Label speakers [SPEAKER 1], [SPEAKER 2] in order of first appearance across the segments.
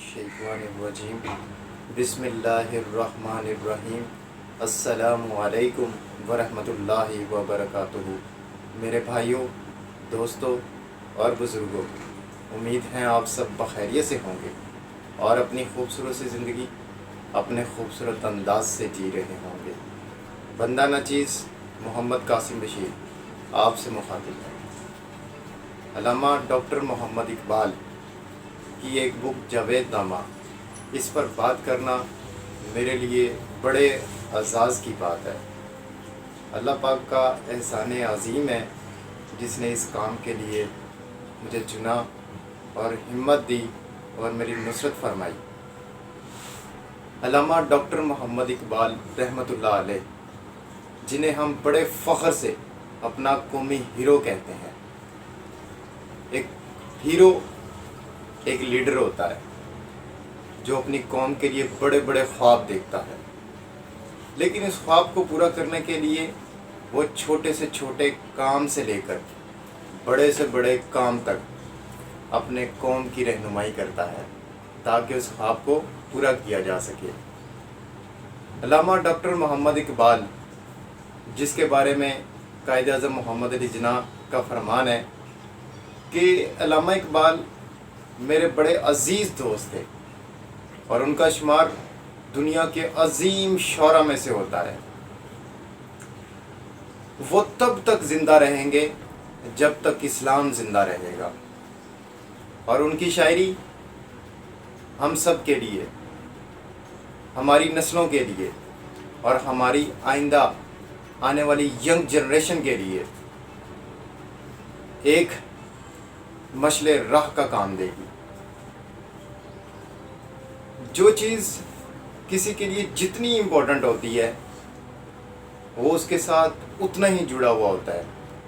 [SPEAKER 1] मिनश्शैतानिर्रजीम बिस्मिल्लाहिर्रहमानिर्रहीम अस्सलामु अलैकुम वरहमतुल्लाहि वबरकातुहू। मेरे भाइयों, दोस्तों और बुज़ुर्गों, उम्मीद है आप सब बखैरियत से होंगे और अपनी खूबसूरत सी ज़िंदगी अपने खूबसूरत अंदाज से जी रहे होंगे। बंदा नचीज़ मोहम्मद कासिम बशीर आपसे मुखातिब है। अल्लामा डॉक्टर मोहम्मद इकबाल की एक बुक जावेदनामा, इस पर बात करना मेरे लिए बड़े एज़ाज़ की बात है। अल्लाह पाक का एहसान अज़ीम है जिसने इस काम के लिए मुझे चुना और हिम्मत दी और मेरी नुसरत फरमाई। अल्लामा डॉक्टर मोहम्मद इकबाल रहमतुल्लाह अलैह, जिन्हें हम बड़े फ़ख्र से अपना कौमी हीरो कहते हैं। एक हीरो एक लीडर होता है जो अपनी कौम के लिए बड़े बड़े ख्वाब देखता है, लेकिन इस ख्वाब को पूरा करने के लिए वो छोटे से छोटे काम से लेकर बड़े से बड़े काम तक अपने कौम की रहनुमाई करता है ताकि उस ख्वाब को पूरा किया जा सके। अल्लामा डॉक्टर मोहम्मद इकबाल, जिसके बारे में कायद आज़म मोहम्मद अली जिन्ना का फरमान है कि अल्लामा इकबाल मेरे बड़े अज़ीज़ दोस्त थे और उनका शुमार दुनिया के अज़ीम शौरा में से होता है। वो तब तक ज़िंदा रहेंगे जब तक इस्लाम ज़िंदा रहेगा, और उनकी शायरी हम सब के लिए, हमारी नस्लों के लिए और हमारी आइंदा आने वाली यंग जनरेशन के लिए एक मशले राह का काम देगी। जो चीज़ किसी के लिए जितनी इम्पोर्टेंट होती है वो उसके साथ उतना ही जुड़ा हुआ होता है,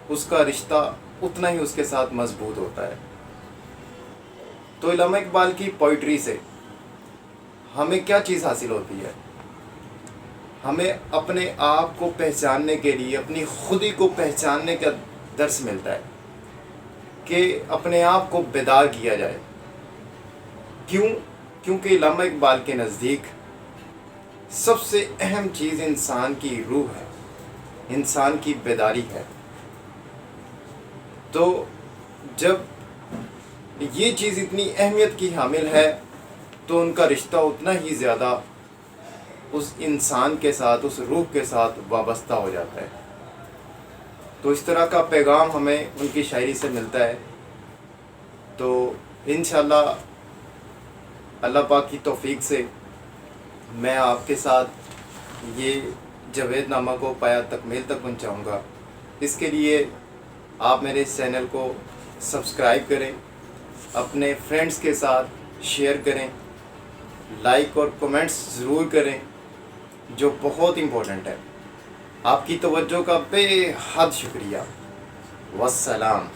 [SPEAKER 1] उसका रिश्ता उतना ही उसके साथ मजबूत होता है। तो अल्लामा इकबाल की पोइट्री से हमें क्या चीज़ हासिल होती है? हमें अपने आप को पहचानने के लिए, अपनी खुदी को पहचानने का दर्स मिलता है कि अपने आप को बेदार किया जाए। क्यों? क्योंकि अल्लामा इकबाल के नज़दीक सबसे अहम चीज़ इंसान की रूह है, इंसान की बेदारी है। तो जब ये चीज़ इतनी अहमियत की हामिल है तो उनका रिश्ता उतना ही ज़्यादा उस इंसान के साथ, उस रूह के साथ वाबस्ता हो जाता है। तो इस तरह का पैगाम हमें उनकी शायरी से मिलता है। तो इंशाअल्लाह अल्लाह पाक की तौफीक से मैं आपके साथ ये जावेदनामा को पाया तकमील तक पहुंचाऊंगा। इसके लिए आप मेरे इस चैनल को सब्सक्राइब करें, अपने फ्रेंड्स के साथ शेयर करें, लाइक और कमेंट्स ज़रूर करें, जो बहुत इम्पोर्टेंट है। आपकी तवज्जो का बेहद शुक्रिया। वस्सलाम।